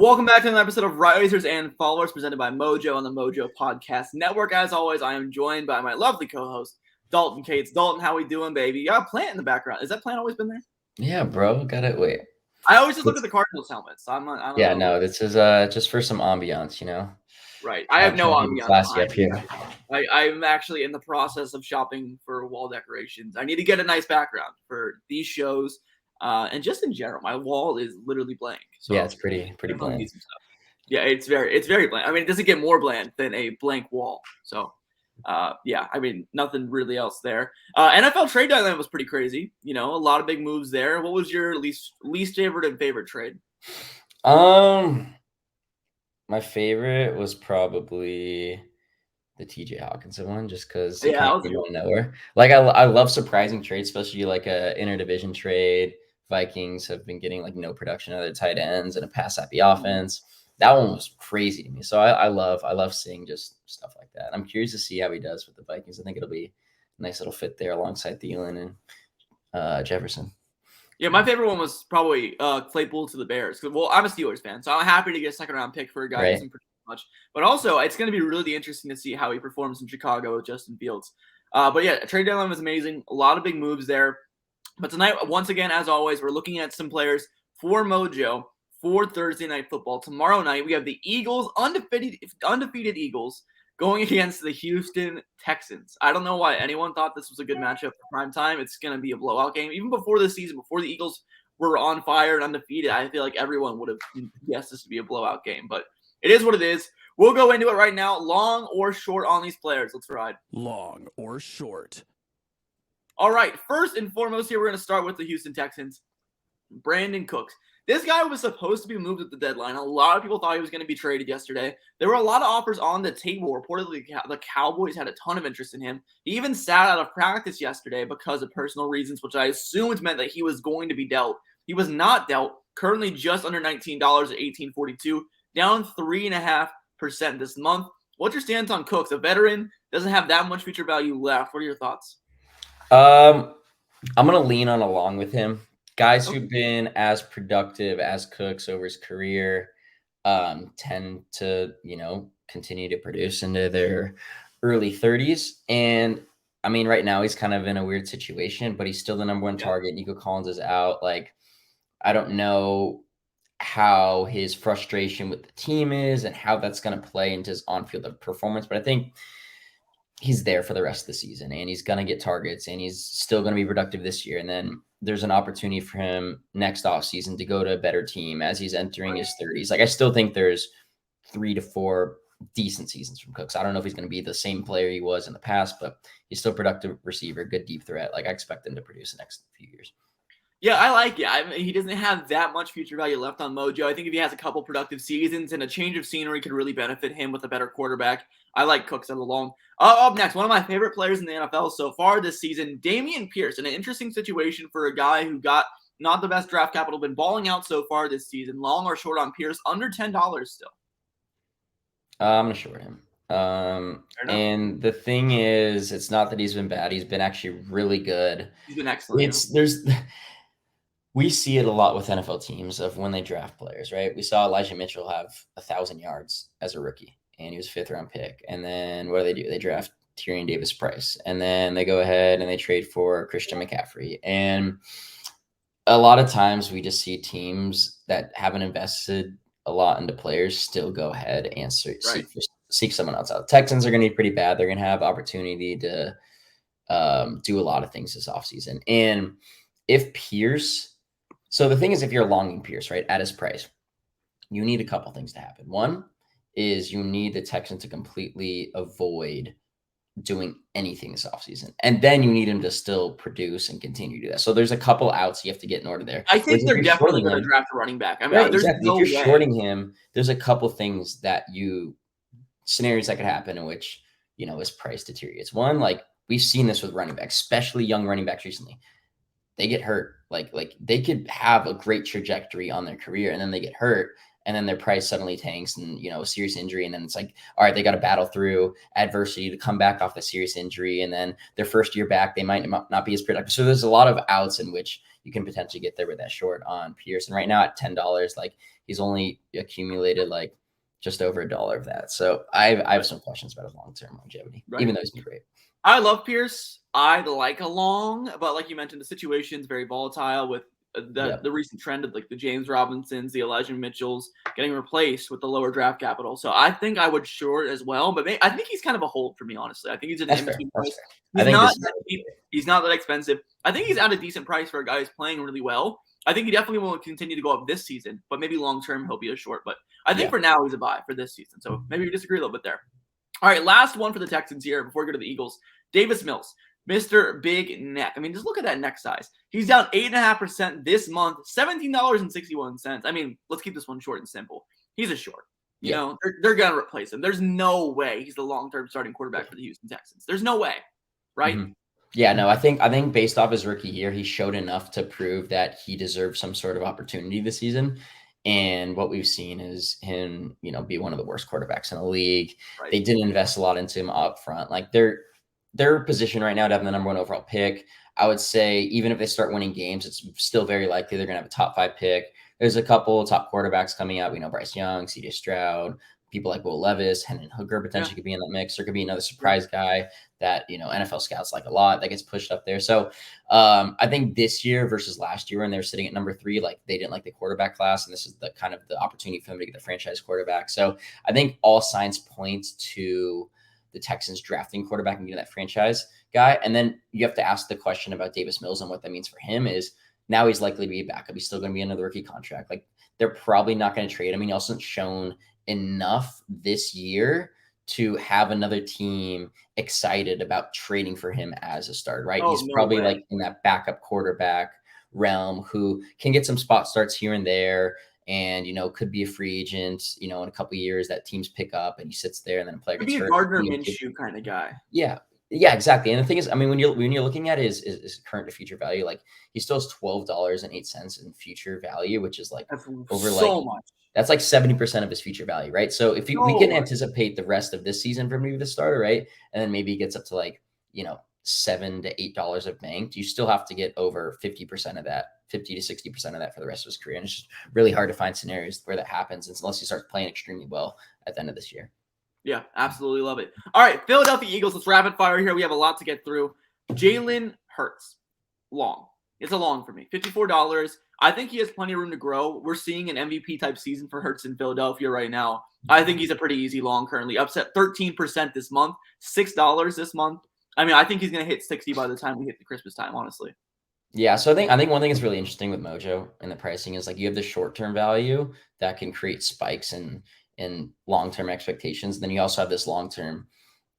Welcome back to another episode of Risers and Followers presented by Mojo on the Mojo Podcast Network. As always, I am joined by my lovely co-host, Dalton Cates. Dalton, how we doing, baby? You got a plant in the background. Is that plant always been there? Yeah, bro. Got it. Wait. I always just look at the Cardinals helmets. So I don't know. No, this is just for some ambiance, Right. I have no ambiance classy up here. I'm actually in the process of shopping for wall decorations. I need to get a nice background for these shows. And just in general, my wall is literally blank. So yeah, it's pretty bland. Yeah, it's very bland. I mean, it doesn't get more bland than a blank wall. So, nothing really else there. NFL trade deadline was pretty crazy. A lot of big moves there. What was your least favorite and favorite trade? My favorite was probably the TJ Hawkinson one, just because came out of nowhere. Like I love surprising trades, especially like a interdivision trade. Vikings have been getting like no production out of their tight ends and a pass-happy offense. That one was crazy to me. So I love seeing just stuff like that. I'm curious to see how he does with the Vikings. I think it'll be a nice little fit there alongside Thielen and Jefferson. Yeah, my favorite one was probably Claypool to the Bears. Well, I'm a Steelers fan, so I'm happy to get a second-round pick for a guy who doesn't produce much. But also, it's going to be really interesting to see how he performs in Chicago with Justin Fields. But yeah, trade deadline was amazing. A lot of big moves there. But tonight, once again, as always, we're looking at some players for Mojo for Thursday Night Football. Tomorrow night, we have the Eagles, undefeated Eagles, going against the Houston Texans. I don't know why anyone thought this was a good matchup for prime time. It's going to be a blowout game. Even before the season, before the Eagles were on fire and undefeated, I feel like everyone would have guessed this to be a blowout game. But it is what it is. We'll go into it right now. Long or short on these players? Let's ride. Long or short? All right, first and foremost here, we're going to start with the Houston Texans. Brandon Cooks. This guy was supposed to be moved at the deadline. A lot of people thought he was going to be traded yesterday. There were a lot of offers on the table. Reportedly, the Cowboys had a ton of interest in him. He even sat out of practice yesterday because of personal reasons, which I assumed meant that he was going to be dealt. He was not dealt. Currently just under $19 at $18.42, down 3.5% this month. What's your stance on Cooks? A veteran, doesn't have that much future value left. What are your thoughts? I'm going to lean on along with him. Guys who've been as productive as Cooks over his career tend to, continue to produce into their early 30s. And, I mean, right now he's kind of in a weird situation, but he's still the number one target. Nico Collins is out. Like, I don't know how his frustration with the team is and how that's going to play into his on-field performance, but I think he's there for the rest of the season and he's going to get targets and he's still going to be productive this year. And then there's an opportunity for him next offseason to go to a better team as he's entering his 30s. Like, I still think there's 3 to 4 decent seasons from Cooks. I don't know if he's going to be the same player he was in the past, but he's still a productive receiver, good deep threat. Like, I expect him to produce the next few years. Yeah, I like it. I mean, he doesn't have that much future value left on Mojo. I think if he has a couple productive seasons and a change of scenery could really benefit him with a better quarterback. I like Cooks all along. Up next, one of my favorite players in the NFL so far this season, Damien Pierce. In an interesting situation for a guy who got not the best draft capital, been balling out so far this season. Long or short on Pierce? Under $10 still. I'm going to short him. And the thing is, it's not that he's been bad. He's been actually really good. He's been excellent. We see it a lot with NFL teams of when they draft players, right? We saw Elijah Mitchell have 1,000 yards as a rookie, and he was a 5th-round pick. And then what do? They draft Tyrion Davis-Price, and then they go ahead and they trade for Christian McCaffrey. And a lot of times we just see teams that haven't invested a lot into players still go ahead and seek someone else out. Texans are going to be pretty bad. They're going to have opportunity to do a lot of things this offseason. And if Pierce – so the thing is, if you're longing Pierce, right, at his price, you need a couple things to happen. One is you need the Texans to completely avoid doing anything this offseason. And then you need him to still produce and continue to do that. So there's a couple outs you have to get in order there. I think they're definitely going to draft a running back. I mean, right, exactly. If you're shorting him, there's a couple things scenarios that could happen in which, his price deteriorates. One, like we've seen this with running backs, especially young running backs recently. They get hurt. Like they could have a great trajectory on their career and then they get hurt. and then their price suddenly tanks and, a serious injury. And then it's like, all right, they got to battle through adversity to come back off the serious injury. And then their first year back, they might not be as productive. So there's a lot of outs in which you can potentially get there with that short on Pierce. And right now at $10, like he's only accumulated like just over $1 of that. So I have some questions about his long-term longevity, even though he's been great. I love Pierce. I like a long, but like you mentioned, the situation's very volatile with the recent trend of like the James Robinsons, the Elijah Mitchells getting replaced with the lower draft capital. So I think I would short as well, but I think he's kind of a hold for me, honestly. I think he's an in-between price. He's not that expensive. I think he's at a decent price for a guy who's playing really well. I think he definitely will continue to go up this season, but maybe long-term he'll be a short. But I think for now he's a buy for this season. So maybe we disagree a little bit there. All right, last one for the Texans here before we go to the Eagles. Davis Mills, Mr. Big Neck. I mean, just look at that neck size. He's down 8.5% this month, $17.61. I mean, let's keep this one short and simple. He's a short. You know, they're going to replace him. There's no way he's the long-term starting quarterback for the Houston Texans. There's no way, right? Mm-hmm. Yeah, no, I think based off his rookie year, he showed enough to prove that he deserves some sort of opportunity this season. And what we've seen is him, be one of the worst quarterbacks in the league. Right. They didn't invest a lot into him up front. Like their position right now to have the number 1 overall pick, I would say even if they start winning games, it's still very likely they're going to have a top 5 pick. There's a couple top quarterbacks coming out. We know Bryce Young, C.J. Stroud, people like Will Levis, Hendon Hooker potentially could be in that mix. There could be another surprise guy that, NFL scouts like a lot that gets pushed up there. So I think this year versus last year when they were sitting at number 3, like they didn't like the quarterback class. And this is the kind of the opportunity for them to get the franchise quarterback. So I think all signs point to the Texans drafting quarterback and getting that franchise guy. And then you have to ask the question about Davis Mills and what that means for him is now he's likely to be a backup. He's still going to be another rookie contract. Like they're probably not going to trade him. He also hasn't shown enough this year to have another team excited about trading for him as a starter, right? He's probably like in that backup quarterback realm who can get some spot starts here and there and, could be a free agent, in a couple of years that teams pick up and he sits there and then a player gets hurt. Could be a Gardner Minshew kind of guy. Yeah, exactly. And the thing is, I mean, when you're looking at his current to future value, like he still has $12.08 in future value, which is like over so much. That's like 70% of his future value, right? So if we can anticipate the rest of this season from maybe the starter, right? And then maybe he gets up to like, $7 to $8 of banked, you still have to get over 50% of that, 50 to 60% of that for the rest of his career. And it's just really hard to find scenarios where that happens unless he starts playing extremely well at the end of this year. Yeah, absolutely love it. All right, Philadelphia Eagles, let's rapid fire here. We have a lot to get through. Jalen Hurts, long. It's a long for me, $54. I think he has plenty of room to grow. We're seeing an MVP type season for Hurts in Philadelphia right now. I think he's a pretty easy long currently. Upset 13% this month, $6 this month. I mean, I think he's going to hit 60 by the time we hit the Christmas time, honestly. Yeah, so I think one thing that's really interesting with Mojo and the pricing is like you have the short-term value that can create spikes in long-term expectations. Then you also have this long-term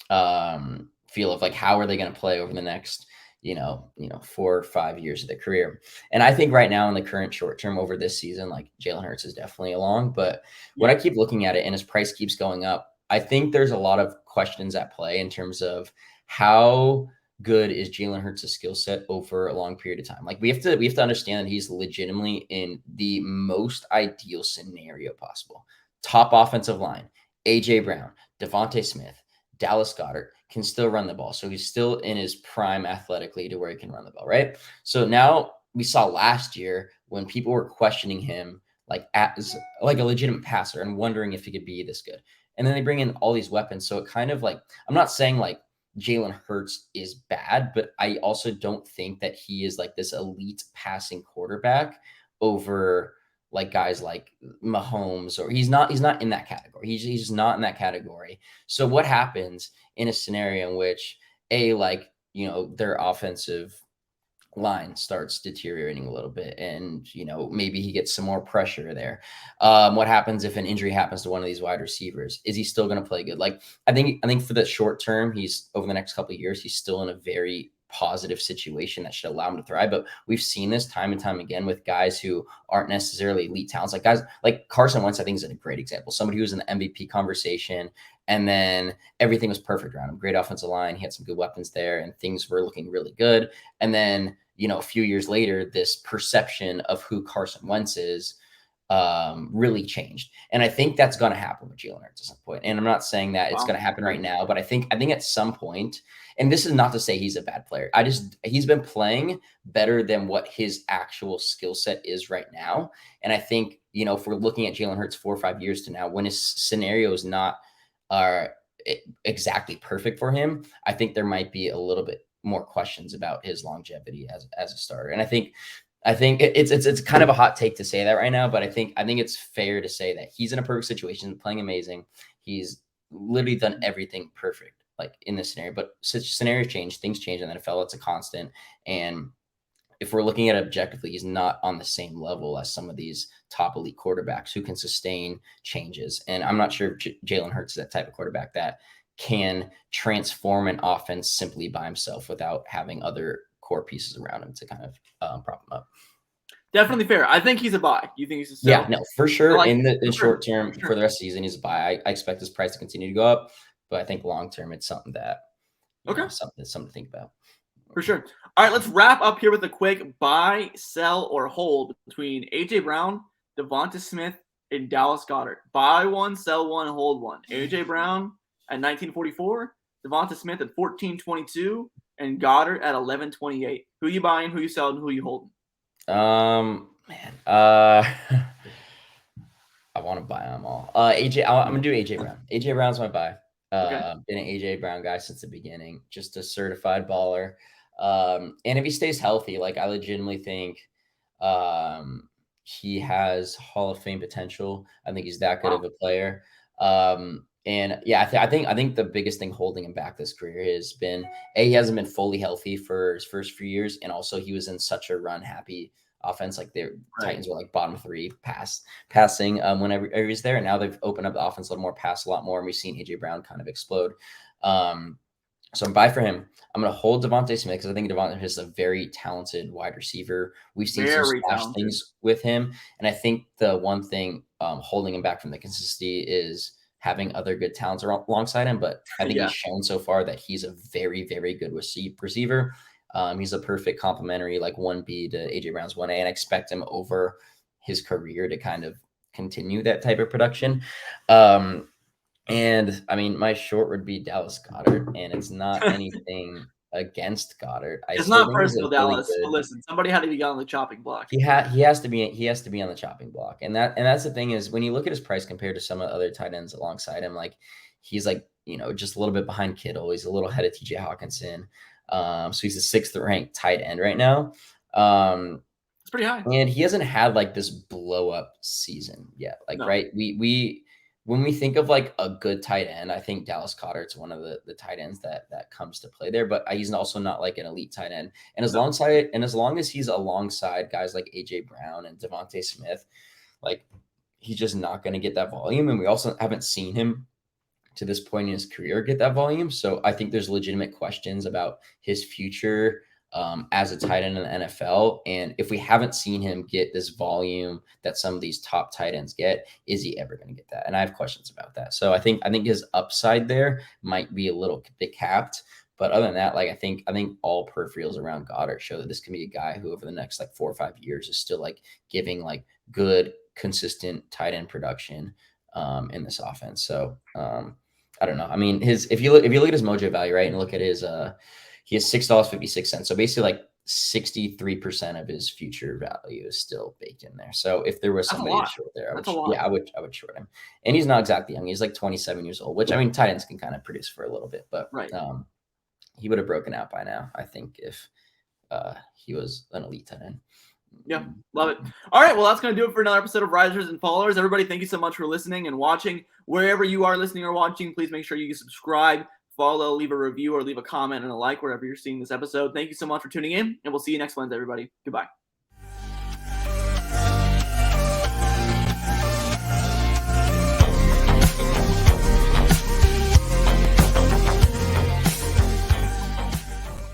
feel of like how are they going to play over the next 4 or 5 years of their career. And I think right now in the current short term over this season, like Jalen Hurts is definitely along. But when I keep looking at it and his price keeps going up, I think there's a lot of questions at play in terms of how good is Jalen Hurts' skill set over a long period of time. Like we have to understand that he's legitimately in the most ideal scenario possible. Top offensive line, AJ Brown, Devonta Smith, Dallas Goddard can still run the ball. So he's still in his prime athletically to where he can run the ball, right? So now we saw last year when people were questioning him like as like a legitimate passer and wondering if he could be this good. And then they bring in all these weapons. So it kind of like, I'm not saying like Jalen Hurts is bad, but I also don't think that he is like this elite passing quarterback over like guys like Mahomes, or he's not in that category. He's just not in that category. So what happens in a scenario in which their offensive line starts deteriorating a little bit and, maybe he gets some more pressure there. What happens if an injury happens to one of these wide receivers? Is he still going to play good? Like, I think for the short term, he's over the next couple of years, he's still in a very positive situation that should allow him to thrive. But we've seen this time and time again with guys who aren't necessarily elite talents. Like guys like Carson Wentz, I think is a great example. Somebody who was in the MVP conversation and then everything was perfect around him. Great offensive line. He had some good weapons there and things were looking really good. And then, a few years later, this perception of who Carson Wentz is really changed. And I think that's going to happen with Jalen Hurts at some point. And I'm not saying that it's going to happen right now, but I think at some point, and this is not to say he's a bad player. He's been playing better than what his actual skill set is right now. And I think, if we're looking at Jalen Hurts 4 or 5 years to now, when his scenario is not exactly perfect for him, I think there might be a little bit more questions about his longevity as a starter. And I think it's kind of a hot take to say that right now, but I think it's fair to say that he's in a perfect situation, playing amazing. He's literally done everything perfect, like in this scenario. But such scenarios change, things change in the NFL. It's a constant. And if we're looking at it objectively, he's not on the same level as some of these top elite quarterbacks who can sustain changes. And I'm not sure if Jalen Hurts is that type of quarterback that can transform an offense simply by himself without having other core pieces around him to kind of prop him up. Definitely fair. I think he's a buy. You think he's a sell? Yeah, no, for sure. In short term, for the rest of the season, he's a buy. I expect his price to continue to go up, but I think long term, it's something that something to think about. For sure. All right, let's wrap up here with a quick buy, sell, or hold between AJ Brown, Devonta Smith, and Dallas Goddard. Buy one, sell one, hold one. AJ Brown at 1944, Devonta Smith at 1422, and Goddard at 1128. Who you buying, who you selling, who you holding? I want to buy them all. I'm gonna do AJ Brown. AJ Brown's my buy. Been an AJ Brown guy since the beginning, just a certified baller. And if he stays healthy, like I legitimately think he has Hall of Fame potential. I think he's that good of a player. And yeah, I think the biggest thing holding him back this career has been he hasn't been fully healthy for his first few years, and also he was in such a run happy offense. Like their Titans were like bottom 3 passing whenever he was there, and now they've opened up the offense a little more, pass a lot more, and we've seen AJ Brown kind of explode. So I'm buy for him. I'm going to hold Devonta Smith because I think Devonta is a very talented wide receiver. We've seen some splash things with him, and I think the one thing holding him back from the consistency is having other good talents alongside him. But I think he's shown so far that he's a very, very good receiver. He's a perfect complementary, like 1B to AJ Brown's 1A, and I expect him over his career to kind of continue that type of production. And I mean, my short would be Dallas Goddard, and it's not anything against Goddard. It's not personal, Dallas. But listen, somebody had to be on the chopping block. He has to be on the chopping block, and that's the thing is when you look at his price compared to some of the other tight ends alongside him, like he's like just a little bit behind Kittle. He's a little ahead of TJ Hawkinson. So he's the 6th ranked tight end right now. It's pretty high, and he hasn't had like this blow up season yet. Like right, we when we think of like a good tight end, I think Dallas Goedert's one of the tight ends that comes to play there, but he's also not like an elite tight end. And as long as he's alongside guys like AJ Brown and Devonta Smith, like he's just not going to get that volume. And we also haven't seen him to this point in his career get that volume. So I think there's legitimate questions about his future as a tight end in the NFL. And if we haven't seen him get this volume that some of these top tight ends get, is he ever going to get that? And I have questions about that. So I think his upside there might be a little bit capped. But other than that, like I think all peripherals around Goddard show that this can be a guy who over the next like 4 or 5 years is still like giving like good, consistent tight end production in this offense. So I don't know. I mean, if you look at his mojo value, right, and look at his he has $6.56. So basically like 63% of his future value is still baked in there. So if there was somebody to short there, I would short him. And he's not exactly young. He's like 27 years old, which I mean, tight ends can kind of produce for a little bit, but he would have broken out by now, I think, if he was an elite tight end. Yeah, love it. All right, well, that's going to do it for another episode of Risers and Followers. Everybody, thank you so much for listening and watching. Wherever you are listening or watching, please make sure you subscribe, follow, leave a review, or leave a comment and a like wherever you're seeing this episode. Thank you so much for tuning in, and we'll see you next Wednesday, everybody. Goodbye.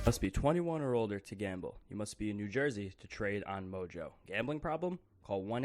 Must be 21 or older to gamble. You must be in New Jersey to trade on Mojo. Gambling problem? Call 1